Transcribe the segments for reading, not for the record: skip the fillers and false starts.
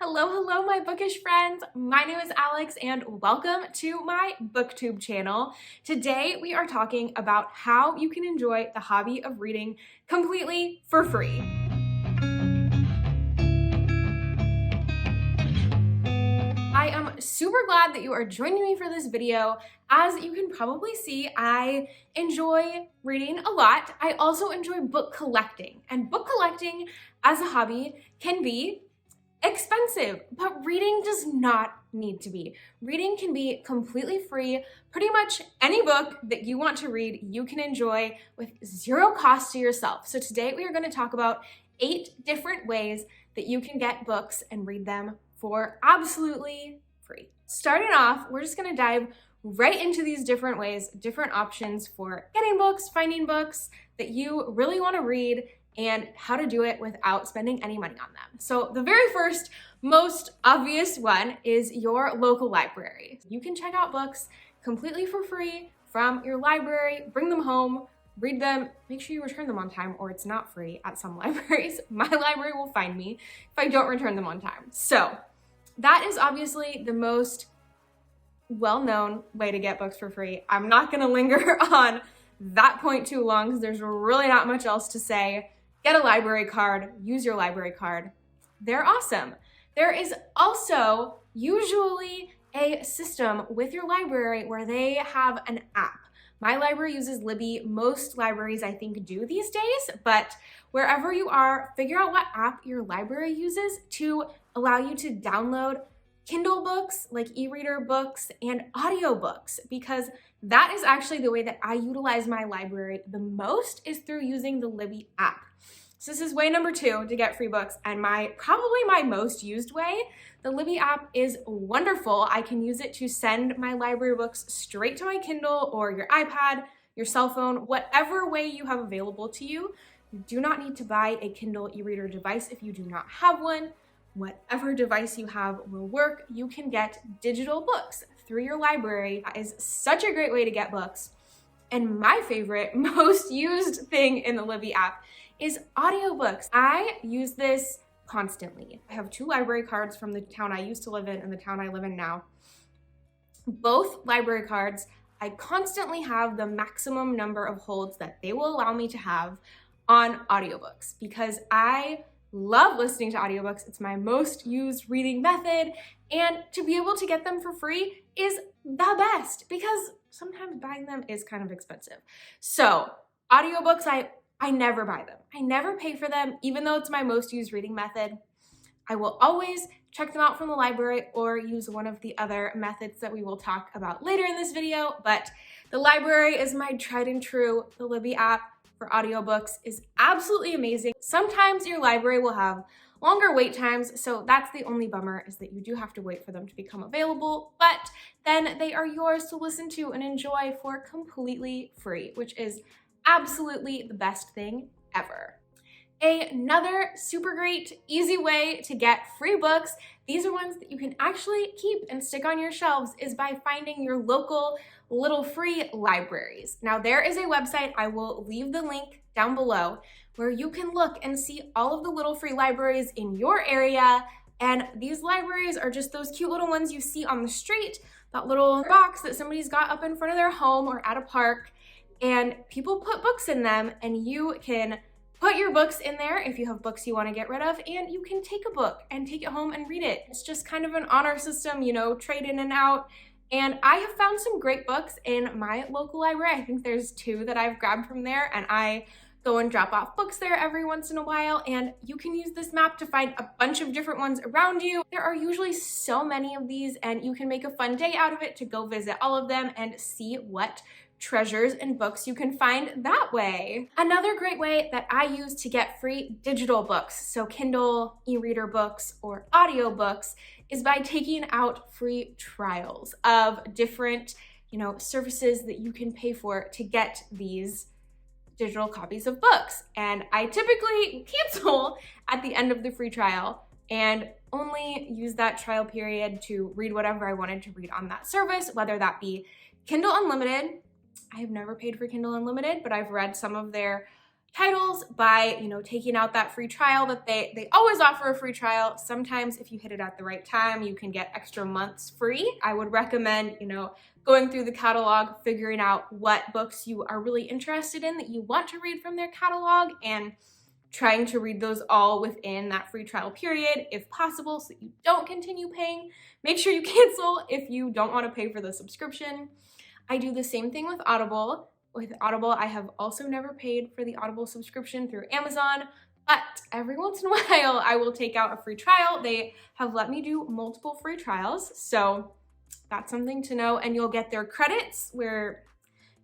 Hello, my bookish friends. My name is Alex and welcome to my booktube channel. Today we are talking about how you can enjoy the hobby of reading completely for free. I am super glad that you are joining me for this video. As you can probably see, I enjoy reading a lot. I also enjoy book collecting, and book collecting as a hobby can be expensive, but reading does not need to be. Reading can be completely free. Pretty much any book that you want to read, you can enjoy with zero cost to yourself. So today we are going to talk about 8 different ways that you can get books and read them for absolutely free. Starting off, we're just going to dive right into these different ways, different options for getting books, finding books that you really want to read, and how to do it without spending any money on them. So the very first, most obvious one is your local library. You can check out books completely for free from your library, bring them home, read them, make sure you return them on time, or it's not free at some libraries. My library will find me if I don't return them on time. So that is obviously the most well-known way to get books for free. I'm not gonna linger on that point too long because there's really not much else to say. Get a library card, use your library card. They're awesome. There is also usually a system with your library where they have an app. My library uses Libby. Most libraries I think do these days, but wherever you are, figure out what app your library uses to allow you to download Kindle books like e-reader books and audiobooks, because that is actually the way that I utilize my library the most, is through using the Libby app. So this is way number 2 to get free books, and probably my most used way. The Libby app is wonderful. I can use it to send my library books straight to my Kindle or your iPad, your cell phone, whatever way you have available to you. You do not need to buy a Kindle e-reader device if you do not have one. Whatever device you have will work. You can get digital books through your library. That is such a great way to get books. And my favorite, most used thing in the Libby app is audiobooks. I use this constantly. I have 2 library cards from the town I used to live in and the town I live in now. Both library cards, I constantly have the maximum number of holds that they will allow me to have on audiobooks because I love listening to audiobooks. It's my most used reading method, and to be able to get them for free is the best because sometimes buying them is kind of expensive. So audiobooks, I never buy them. I never pay for them, even though it's my most used reading method. I will always check them out from the library or use one of the other methods that we will talk about later in this video, but the library is my tried and true. The Libby app for audiobooks is absolutely amazing. Sometimes your library will have longer wait times, so that's the only bummer, is that you do have to wait for them to become available, but then they are yours to listen to and enjoy for completely free, which is absolutely the best thing ever. Another super great, easy way to get free books, these are ones that you can actually keep and stick on your shelves, is by finding your local little free libraries. Now there is a website, I will leave the link down below, where you can look and see all of the little free libraries in your area. And these libraries are just those cute little ones you see on the street, that little box that somebody's got up in front of their home or at a park, and people put books in them, and you can put your books in there if you have books you want to get rid of, and you can take a book and take it home and read it. It's just kind of an honor system, you know, trade in and out. And I have found some great books in my local library. I think there's 2 that I've grabbed from there, and I go and drop off books there every once in a while, and you can use this map to find a bunch of different ones around you. There are usually so many of these, and you can make a fun day out of it to go visit all of them and see what treasures and books you can find that way. Another great way that I use to get free digital books, so Kindle, e-reader books, or audiobooks, is by taking out free trials of different, services that you can pay for to get these digital copies of books. And I typically cancel at the end of the free trial and only use that trial period to read whatever I wanted to read on that service, whether that be Kindle Unlimited. I have never paid for Kindle Unlimited, but I've read some of their titles by, taking out that free trial that they always offer a free trial. Sometimes if you hit it at the right time, you can get extra months free. I would recommend, going through the catalog, figuring out what books you are really interested in that you want to read from their catalog, and trying to read those all within that free trial period if possible, so that you don't continue paying. Make sure you cancel if you don't want to pay for the subscription. I do the same thing with Audible. With Audible, I have also never paid for the Audible subscription through Amazon, but every once in a while I will take out a free trial. They have let me do multiple free trials, so that's something to know. And you'll get their credits where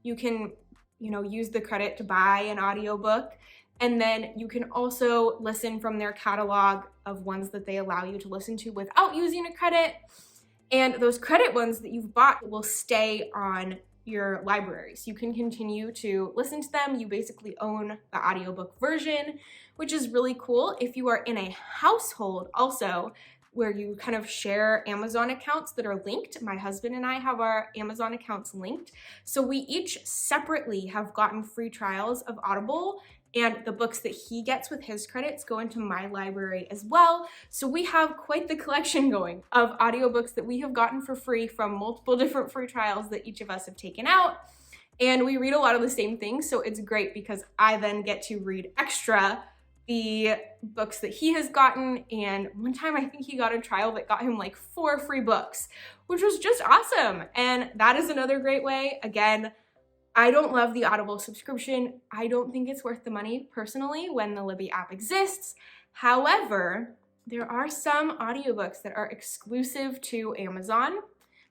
you can, use the credit to buy an audiobook. And then you can also listen from their catalog of ones that they allow you to listen to without using a credit. And those credit ones that you've bought will stay on your library. So you can continue to listen to them. You basically own the audiobook version, which is really cool. If you are in a household also, where you kind of share Amazon accounts that are linked. My husband and I have our Amazon accounts linked. So we each separately have gotten free trials of Audible, and the books that he gets with his credits go into my library as well. So we have quite the collection going of audiobooks that we have gotten for free from multiple different free trials that each of us have taken out. And we read a lot of the same things, so it's great because I then get to read extra the books that he has gotten. And one time I think he got a trial that got him like 4 free books, which was just awesome. And that is another great way. Again, I don't love the Audible subscription. I don't think it's worth the money personally when the Libby app exists. However, there are some audiobooks that are exclusive to Amazon,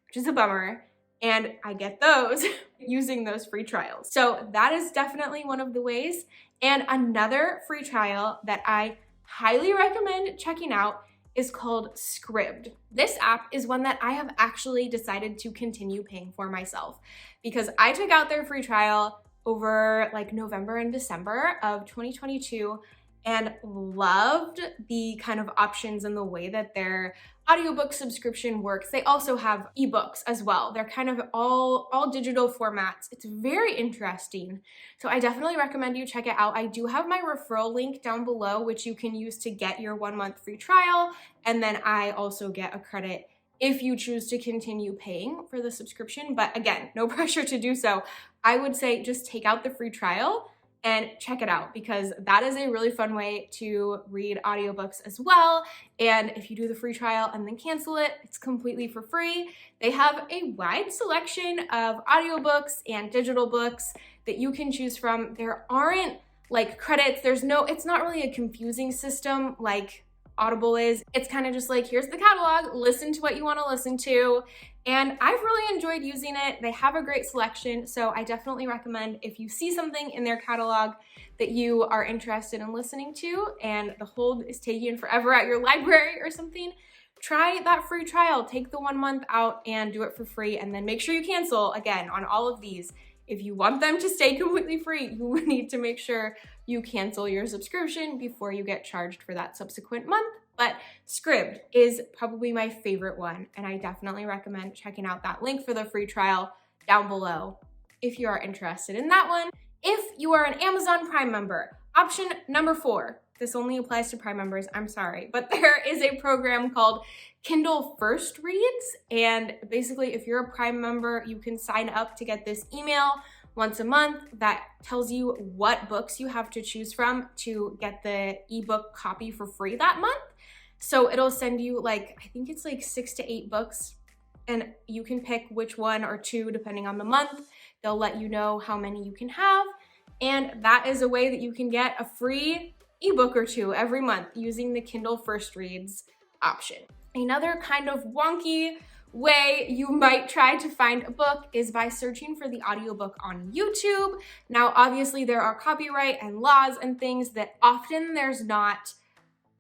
which is a bummer, and I get those using those free trials. So that is definitely one of the ways. And another free trial that I highly recommend checking out is called Scribd. This app is one that I have actually decided to continue paying for myself because I took out their free trial over like November and December of 2022 and loved the kind of options and the way that their audiobook subscription works. They also have ebooks as well. They're kind of all digital formats. It's very interesting. So I definitely recommend you check it out. I do have my referral link down below, which you can use to get your 1-month free trial. And then I also get a credit if you choose to continue paying for the subscription. But again, no pressure to do so. I would say just take out the free trial and check it out because that is a really fun way to read audiobooks as well. And if you do the free trial and then cancel it, it's completely for free. They have a wide selection of audiobooks and digital books that you can choose from. There aren't like credits. It's not really a confusing system like Audible is. It's kind of just like, here's the catalog, listen to what you want to listen to. And I've really enjoyed using it. They have a great selection, so I definitely recommend if you see something in their catalog that you are interested in listening to and the hold is taking forever at your library or something, try that free trial. Take the 1 month out and do it for free, and then make sure you cancel again on all of these. If you want them to stay completely free, you need to make sure you cancel your subscription before you get charged for that subsequent month. But Scribd is probably my favorite one, and I definitely recommend checking out that link for the free trial down below if you are interested in that one. If you are an Amazon Prime member, option number 4, this only applies to Prime members, I'm sorry, but there is a program called Kindle First Reads, and basically if you're a Prime member, you can sign up to get this email once a month that tells you what books you have to choose from to get the ebook copy for free that month. So it'll send you I think it's 6 to 8 books, and you can pick which 1 or 2 depending on the month. They'll let you know how many you can have, and that is a way that you can get a free ebook or 2 every month using the Kindle First Reads option. Another kind of wonky way you might try to find a book is by searching for the audiobook on YouTube. Now, obviously there are copyright and laws and things that often there's not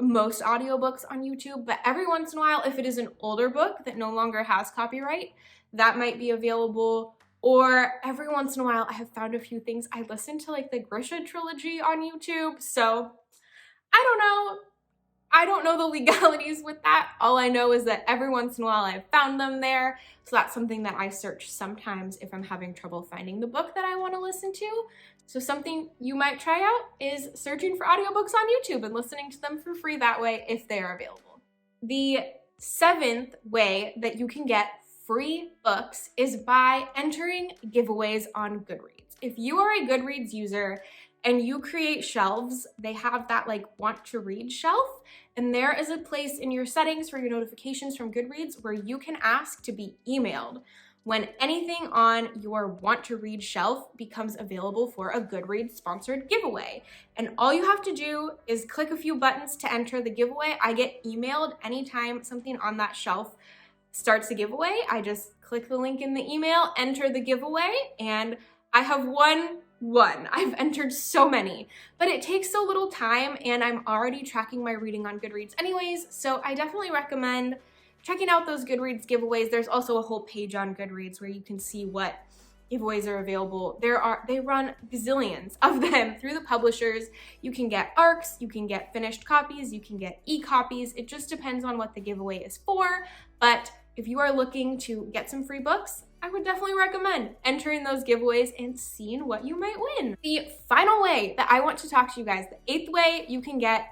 most audiobooks on YouTube, but every once in a while, if it is an older book that no longer has copyright, that might be available. Or every once in a while, I have found a few things. I listened to the Grisha trilogy on YouTube, so I don't know the legalities with that. All I know is that every once in a while I've found them there. So that's something that I search sometimes if I'm having trouble finding the book that I want to listen to. So something you might try out is searching for audiobooks on YouTube and listening to them for free that way if they are available. The 7th way that you can get free books is by entering giveaways on Goodreads. If you are a Goodreads user and you create shelves, they have that like want to read shelf, and there is a place in your settings for your notifications from Goodreads where you can ask to be emailed when anything on your want to read shelf becomes available for a Goodreads sponsored giveaway. And all you have to do is click a few buttons to enter the giveaway. I get emailed anytime something on that shelf starts a giveaway. I just click the link in the email, enter the giveaway, and I have won one. I've entered so many, but it takes so little time and I'm already tracking my reading on Goodreads anyways, so I definitely recommend checking out those Goodreads giveaways. There's also a whole page on Goodreads where you can see what giveaways are available. They run gazillions of them through the publishers. You can get ARCs, you can get finished copies, you can get e-copies. It just depends on what the giveaway is for, but if you are looking to get some free books, I would definitely recommend entering those giveaways and seeing what you might win. The final way that I want to talk to you guys, the 8th way you can get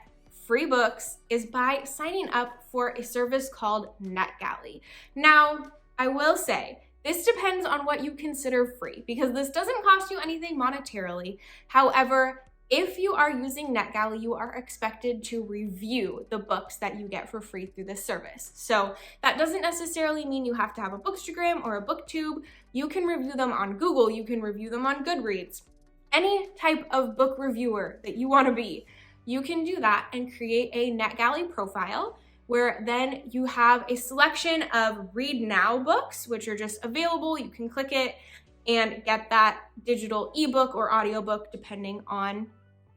free books, is by signing up for a service called NetGalley. Now, I will say, this depends on what you consider free because this doesn't cost you anything monetarily. However, if you are using NetGalley, you are expected to review the books that you get for free through this service. So that doesn't necessarily mean you have to have a Bookstagram or a BookTube. You can review them on Google, you can review them on Goodreads. Any type of book reviewer that you want to be, you can do that and create a NetGalley profile where then you have a selection of Read Now books, which are just available. You can click it and get that digital ebook or audiobook depending on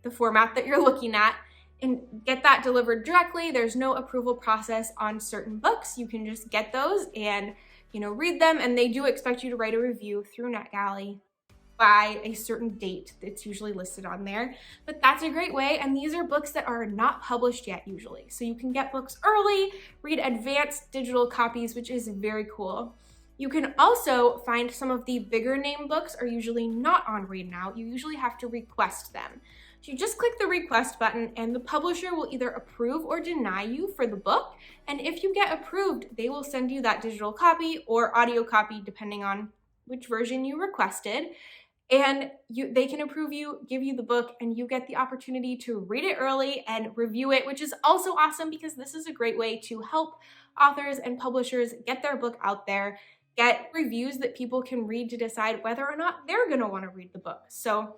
the format that you're looking at, and get that delivered directly. There's no approval process on certain books. You can just get those and read them, and they do expect you to write a review through NetGalley by a certain date that's usually listed on there. But that's a great way, and these are books that are not published yet usually. So you can get books early, read advanced digital copies, which is very cool. You can also find some of the bigger name books are usually not on Read Now. You usually have to request them. So you just click the request button and the publisher will either approve or deny you for the book. And if you get approved, they will send you that digital copy or audio copy depending on which version you requested. And they can approve you, give you the book, and you get the opportunity to read it early and review it, which is also awesome because this is a great way to help authors and publishers get their book out there, get reviews that people can read to decide whether or not they're going to want to read the book. So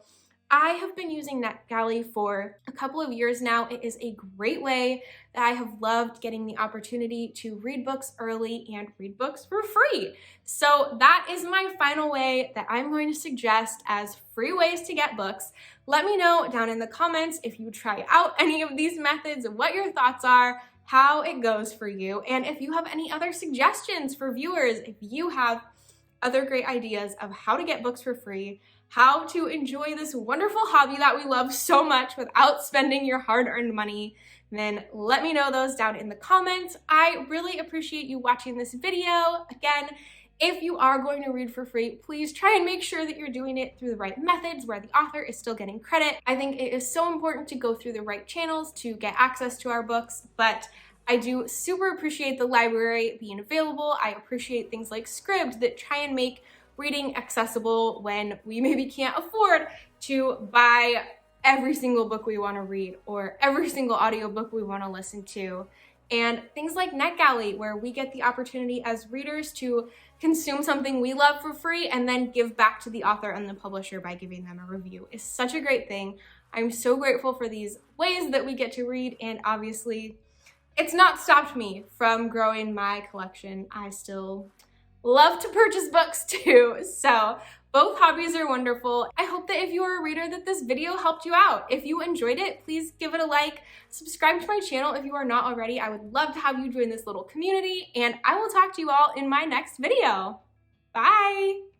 I have been using NetGalley for a couple of years now. It is a great way that I have loved getting the opportunity to read books early and read books for free. So that is my final way that I'm going to suggest as free ways to get books. Let me know down in the comments if you try out any of these methods, what your thoughts are, how it goes for you, and if you have any other suggestions for viewers, if you have other great ideas of how to get books for free, how to enjoy this wonderful hobby that we love so much without spending your hard-earned money, then let me know those down in the comments. I really appreciate you watching this video. Again, if you are going to read for free, please try and make sure that you're doing it through the right methods where the author is still getting credit. I think it is so important to go through the right channels to get access to our books, but I do super appreciate the library being available. I appreciate things like Scribd that try and make reading accessible when we maybe can't afford to buy every single book we want to read or every single audiobook we want to listen to. And things like NetGalley, where we get the opportunity as readers to consume something we love for free and then give back to the author and the publisher by giving them a review, is such a great thing. I'm so grateful for these ways that we get to read, and obviously it's not stopped me from growing my collection. I still love to purchase books too, so both hobbies are wonderful. I hope that if you are a reader that this video helped you out. If you enjoyed it, please give it a like, subscribe to my channel if you are not already. I would love to have you join this little community, and I will talk to you all in my next video. Bye!